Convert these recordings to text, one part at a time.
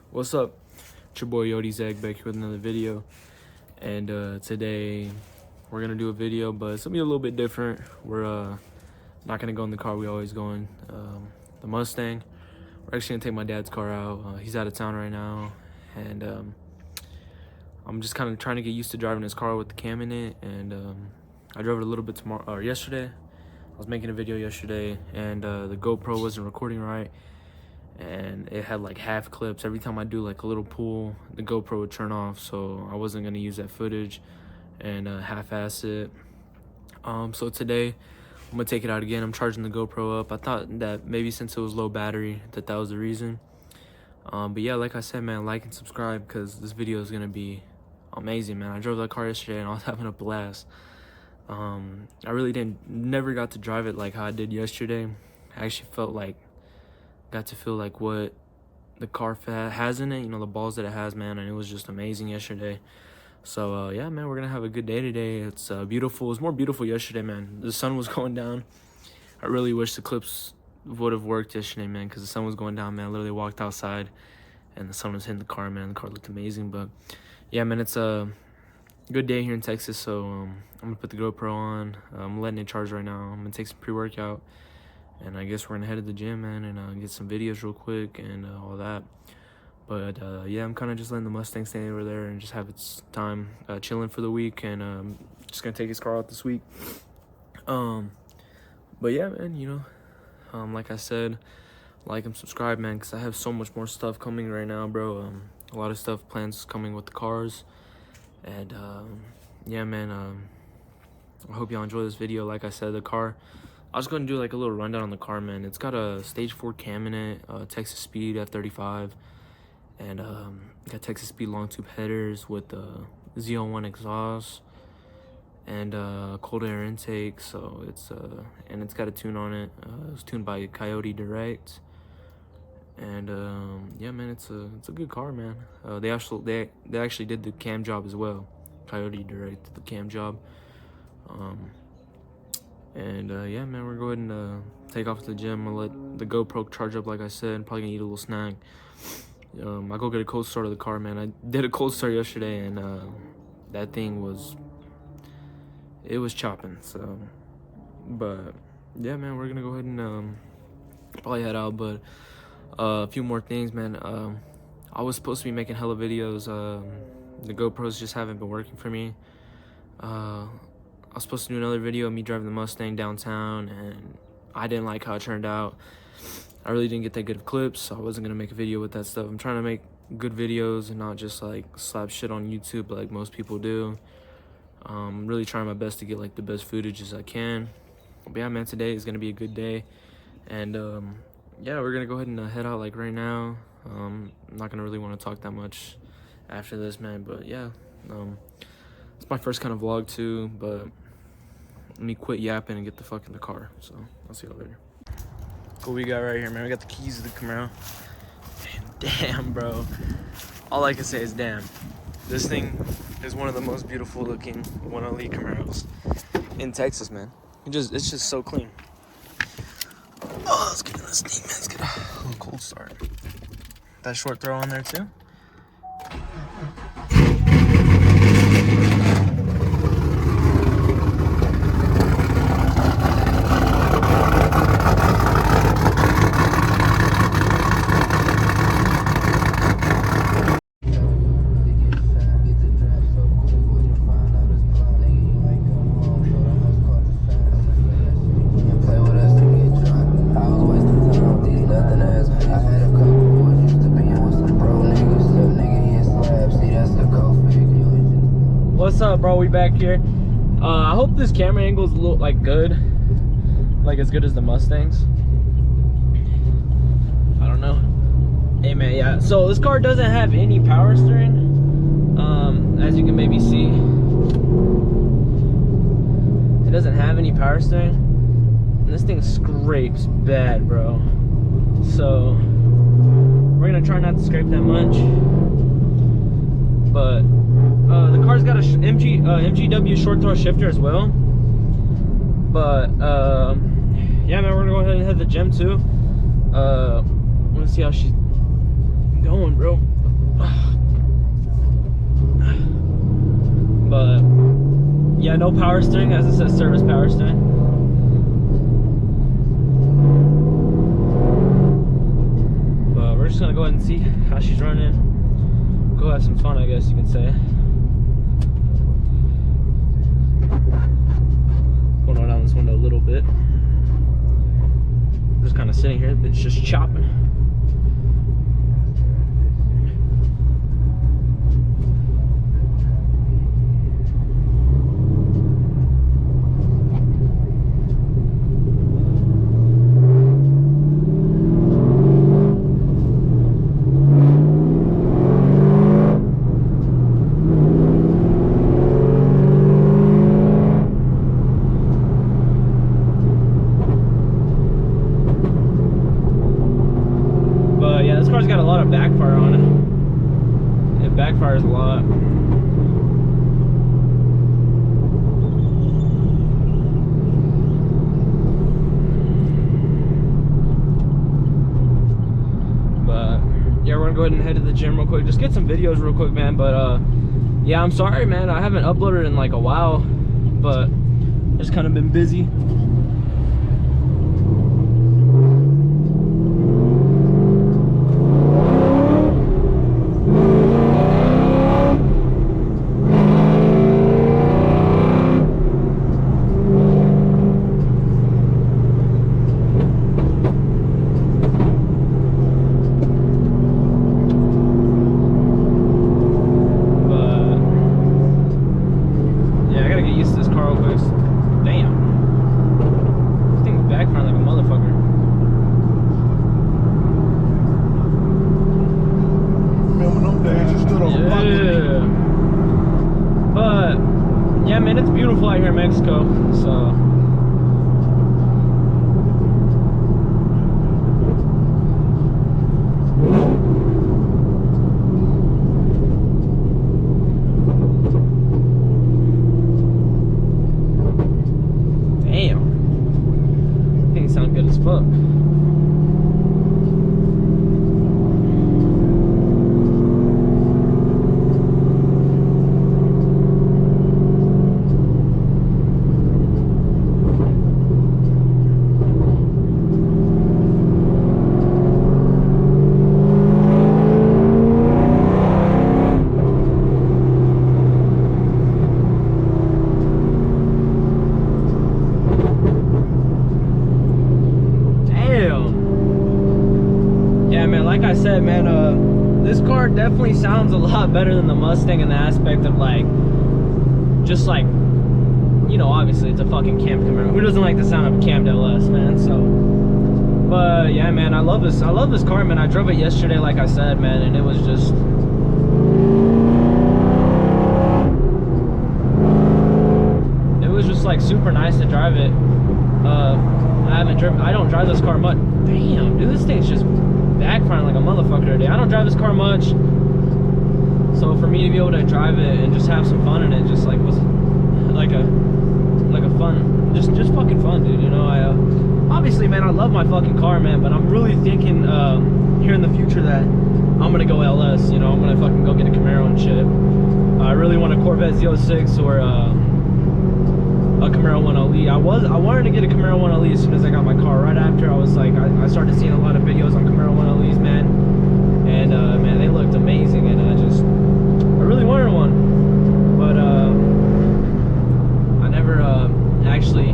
What's up? It's your boy Yodi Zag back here with another video, and today we're gonna do a video, but it's gonna be a little bit different. We're not gonna go in the car we always go in, the Mustang. We're actually gonna take my dad's car out. He's out of town right now, and I'm just kind of trying to get used to driving his car with the cam in it. And I drove it a little bit yesterday. I was making a video yesterday, and the GoPro wasn't recording right. And it had like half clips. Every time I do like a little pull, the GoPro would turn off, so I wasn't gonna use that footage and half-ass it. So today I'm gonna take it out again. I'm charging the GoPro up. I thought that maybe since it was low battery that was the reason. But yeah, like I said, man, like and subscribe because this video is gonna be amazing, man. I drove that car yesterday and I was having a blast. I really never got to drive it like how I did yesterday. I actually got to feel like what the car has in it, you know, the balls that it has, man, and it was just amazing yesterday. So yeah, man, we're gonna have a good day today. It's beautiful. It was more beautiful yesterday, man. The sun was going down. I really wish the clips would have worked yesterday, man, because the sun was going down, man. I literally walked outside and the sun was hitting the car, man. The car looked amazing. But yeah, man, it's a good day here in Texas. So I'm gonna put the GoPro on. I'm letting it charge right now. I'm gonna take some pre-workout, and I guess we're gonna head to the gym, man, and get some videos real quick and all that. But yeah, I'm kind of just letting the Mustang stay over there and just have its time chilling for the week, and just gonna take his car out this week. But yeah, man, you know, like I said, like and subscribe, man, because I have so much more stuff coming right now, bro. A lot of plans coming with the cars, and yeah, man, I hope y'all enjoy this video. Like I said, the car, I was going to do like a little rundown on the car, man. It's got a stage 4 cam in it, Texas Speed F35, and got Texas Speed long tube headers with Z01 exhaust and cold air intake. So it's and it's got a tune on it. It was tuned by Coyote Direct, and yeah, man, it's a good car, man. They actually did the cam job as well. Coyote Direct did the cam job. And yeah, man, we're going to take off to the gym. I'll let the GoPro charge up, like I said. Probably gonna eat a little snack. I go get a cold start of the car, man. I did a cold start yesterday, and that thing was chopping. So, but yeah, man, we're gonna go ahead and probably head out. But a few more things, man. I was supposed to be making hella videos. The GoPros just haven't been working for me. I was supposed to do another video of me driving the Mustang downtown, and I didn't like how it turned out. I really didn't get that good of clips, so I wasn't gonna make a video with that stuff. I'm trying to make good videos and not just like slap shit on YouTube like most people do. I'm really trying my best to get like the best footage as I can. But yeah, man, today is gonna be a good day, and yeah, we're gonna go ahead and head out like right now. I'm not gonna really want to talk that much after this, man, but yeah, it's my first kind of vlog too, but let me quit yapping and get the fuck in the car. So I'll see y'all later. What we got right here, man? We got the keys to the Camaro. Damn, bro. All I can say is damn. This thing is one of the most beautiful looking 1LE Camaros in Texas, man. It's just so clean. Oh, let's get in this thing, man. Let's get a little cold start. That short throw on there too. What's up, bro? We back here. I hope this camera angles look like good, like as good as the Mustangs. I don't know. Hey, man, yeah. So this car doesn't have any power steering, as you can maybe see. It doesn't have any power steering, and this thing scrapes bad, bro. So we're gonna try not to scrape that much, but the car's got a MGW short throw shifter as well. But yeah, man, we're gonna go ahead and head to the gym too. I want to see how she's going, bro. Yeah, no power steering, as it says service power steering. But we're just gonna go ahead and see how she's running. Go have some fun, I guess you could say. Going on down this window a little bit. Just kind of sitting here, it's just chopping. This car's got a lot of backfire on it. It backfires a lot. But yeah, we're gonna go ahead and head to the gym real quick. Just get some videos real quick, man. But yeah, I'm sorry, man. I haven't uploaded in like a while, but just kind of been busy. Yeah, man, it's beautiful out here in Mexico, so damn, things sound good as fuck. Like I said, man, this car definitely sounds a lot better than the Mustang in the aspect of like, just like, you know, obviously it's a fucking camp Camaro. Who doesn't like the sound of a cammed LS, man? So, but yeah, man, I love this car, man. I drove it yesterday, like I said, man, and it was just, like super nice to drive it. I don't drive this car much. Damn, dude, this thing's just backfiring like a motherfucker today. I don't drive this car much, so for me to be able to drive it and just have some fun in it, just like was like a fun, just fucking fun, dude. You know, I obviously, man, I love my fucking car, man, but I'm really thinking here in the future that I'm gonna go LS. You know, I'm gonna fucking go get a Camaro and shit. I really want a Corvette Z06 or a Camaro 1LE. I wanted to get a Camaro 1LE as soon as I got my car. Right after, I was like, I started seeing a lot of videos on Camaro 1LEs, man, and man, they looked amazing, and I really wanted one, but I never actually,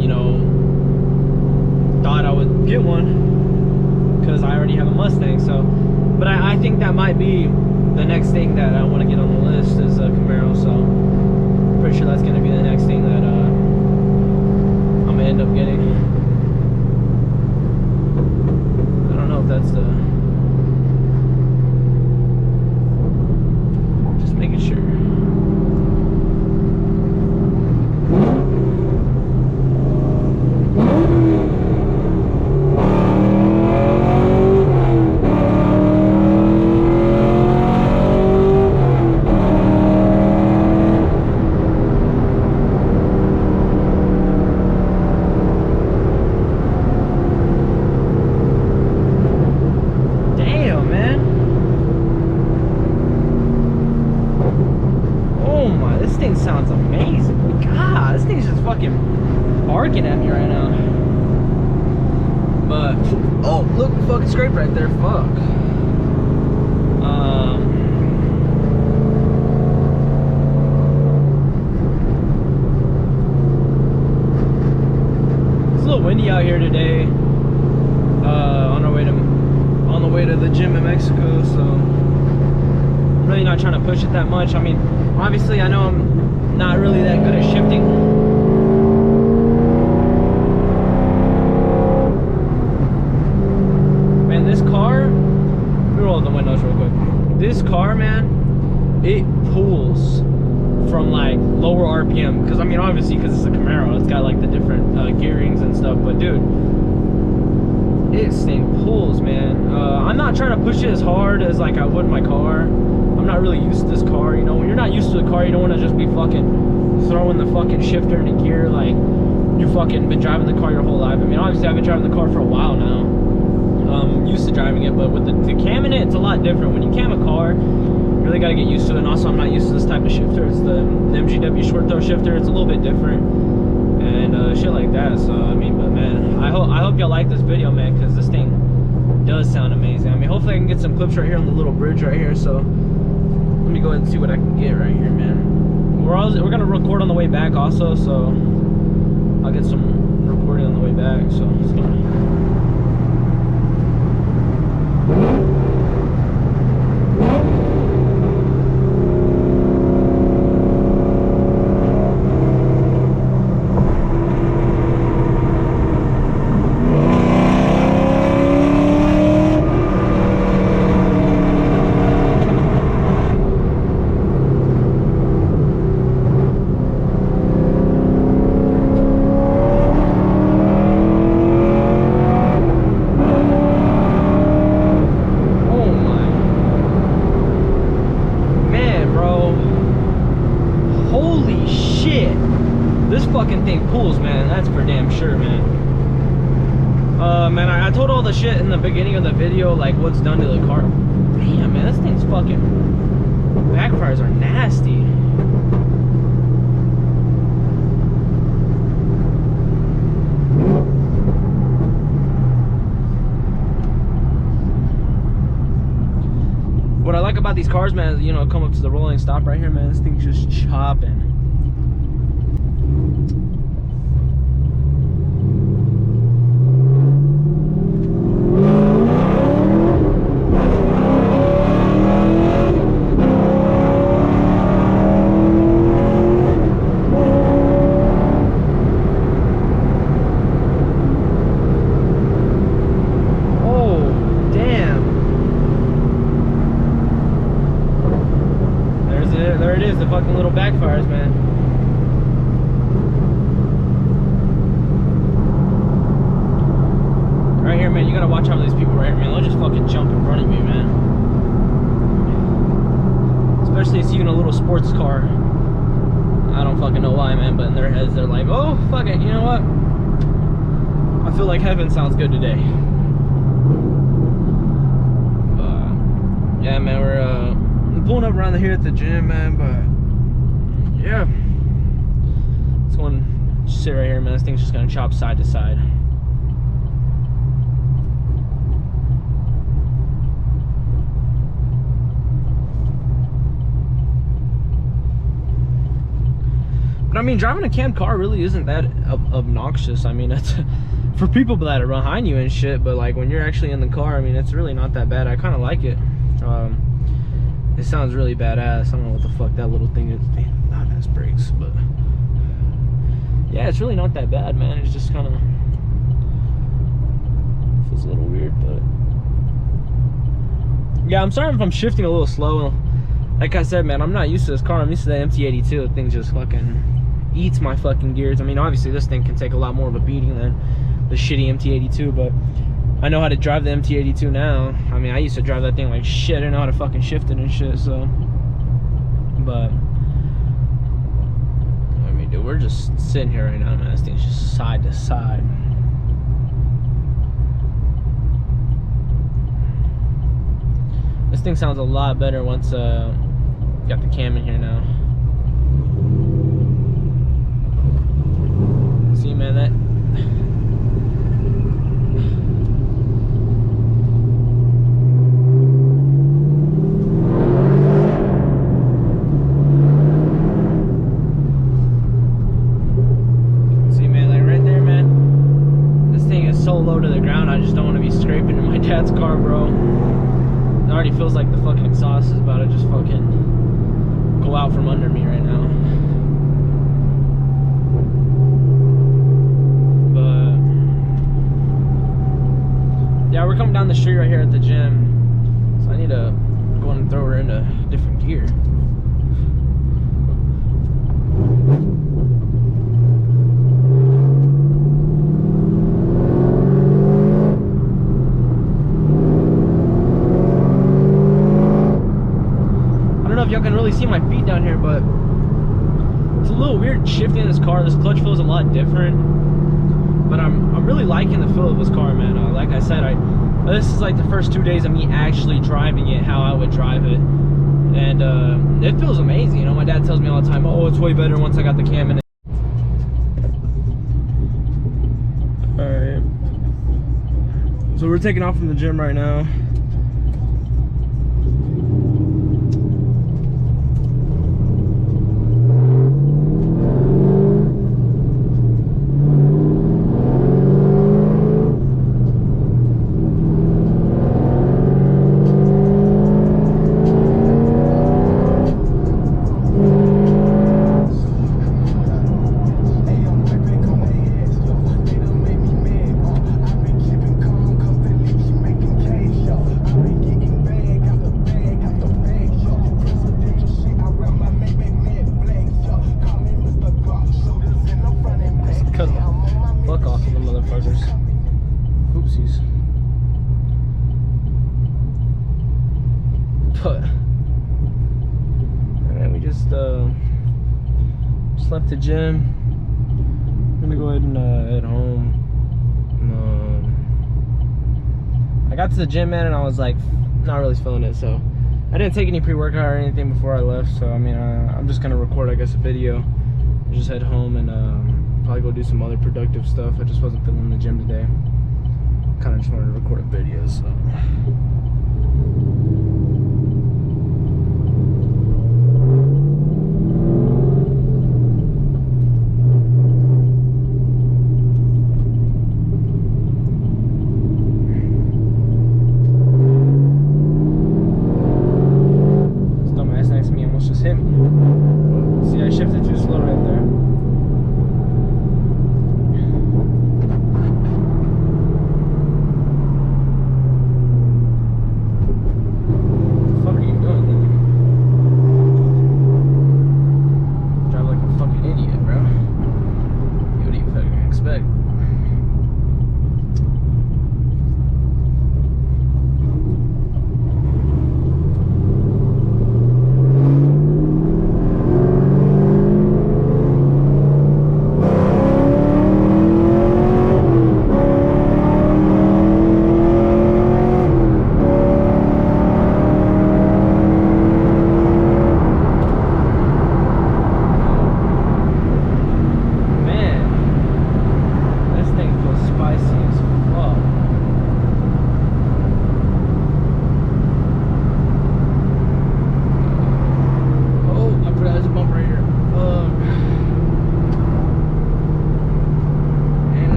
you know, thought I would get one because I already have a Mustang. So, but I think that might be the next thing that I want to get on the list is a Camaro. So pretty sure that's going to be the next thing that I'm going to end up getting. I don't know if that's the... Just making sure. barking at me right now. But oh, look, fucking scrape right there. Fuck. It's a little windy out here today. On the way to the gym in Mexico, so I'm really not trying to push it that much. I mean, obviously I know I'm not really that good at shifting. Man, this car, let me roll the windows real quick. This car, man, it pulls from like lower RPM, because I mean obviously because it's a Camaro, it's got like the different gearings and stuff, but dude, this thing pulls, man. I'm not trying to push it as hard as like I would my car. I'm not really used to this car, you know. When you're not used to a car, you don't want to just be fucking throwing the fucking shifter into gear like you fucking been driving the car your whole life. I mean, obviously I've been driving the car for a while now. I'm used to driving it, but with the cam in it, it's a lot different. When you cam a car, you really got to get used to it. And also, I'm not used to this type of shifter. It's the MGW short throw shifter. It's a little bit different and shit like that. So I mean, but man, I hope y'all like this video, man, because this thing does sound amazing. I mean, hopefully I can get some clips right here on the little bridge right here. So let me go ahead and see what I can get right here, man. We're gonna record on the way back also, so I'll get some recording on the way back. So it's gonna. This fucking thing pulls, man. That's for damn sure, man. Man, I told all the shit in the beginning of the video, like what's done to the car. Damn, man, this thing's fucking backfires are nasty. What I like about these cars, man, is, you know, come up to the rolling stop right here, man. This thing's just chopping. There it is, the fucking little backfires, man. Right here, man, you gotta watch out for these people right here, man. They'll just fucking jump in front of you, man. Especially if you're in a little sports car. I don't fucking know why, man, but in their heads, they're like, oh, fuck it, you know what? I feel like heaven sounds good today. Yeah, man, we're pulling up around here at the gym, man, but yeah, let's go and sit right here, man. This thing's just gonna chop side to side. But I mean, driving a cam car really isn't that obnoxious. I mean, it's for people that are behind you and shit, but like when you're actually in the car, I mean, it's really not that bad. I kind of like it. It sounds really badass. I don't know what the fuck that little thing is. Damn, not has brakes, but yeah, it's really not that bad, man. It's just kind of feels a little weird, but yeah, I'm sorry if I'm shifting a little slow. Like I said, man, I'm not used to this car. I'm used to the MT82. The thing just fucking eats my fucking gears. I mean, obviously this thing can take a lot more of a beating than the shitty MT82, but I know how to drive the MT82 now. I mean, I used to drive that thing like shit. I didn't know how to fucking shift it and shit, so. But, I mean, dude, we're just sitting here right now, man. This thing's just side to side. This thing sounds a lot better once got the cam in here now. See, man. man, that see, man, like right there, man, this thing is so low to the ground. I just don't want to be scraping in my dad's car, bro. It already feels like the fucking exhaust is about to just fucking go out from under me right now. But yeah, we're coming down the street right here at the gym, so I need to go and throw her into different gear. Y'all can really see my feet down here, but it's a little weird shifting this car. This clutch feels a lot different, but I'm really liking the feel of this car, man. Like I said, this is like the first 2 days of me actually driving it how I would drive it, and it feels amazing. You know, my dad tells me all the time, oh, it's way better once I got the cam in it. All right, so we're taking off from the gym right now. Fuck off of the motherfuckers. Oopsies. But alright, we just left the gym. I'm gonna go ahead and head home. I got to the gym, man, and I was like not really feeling it, so I didn't take any pre-workout or anything before I left. So I mean, I'm just gonna record, I guess, a video, just head home and probably go do some other productive stuff. I just wasn't feeling the gym today. Kind of just wanted to record a video, so. This dumbass next to me almost just hit me. See, I shifted too slow right there.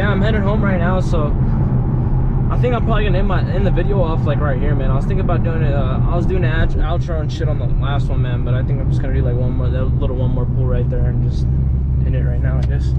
I'm headed home right now, so I think I'm probably gonna end the video off like right here, man. I was thinking about doing it. I was doing an outro and shit on the last one, man, but I think I'm just gonna do like one more pull right there and just end it right now, I guess.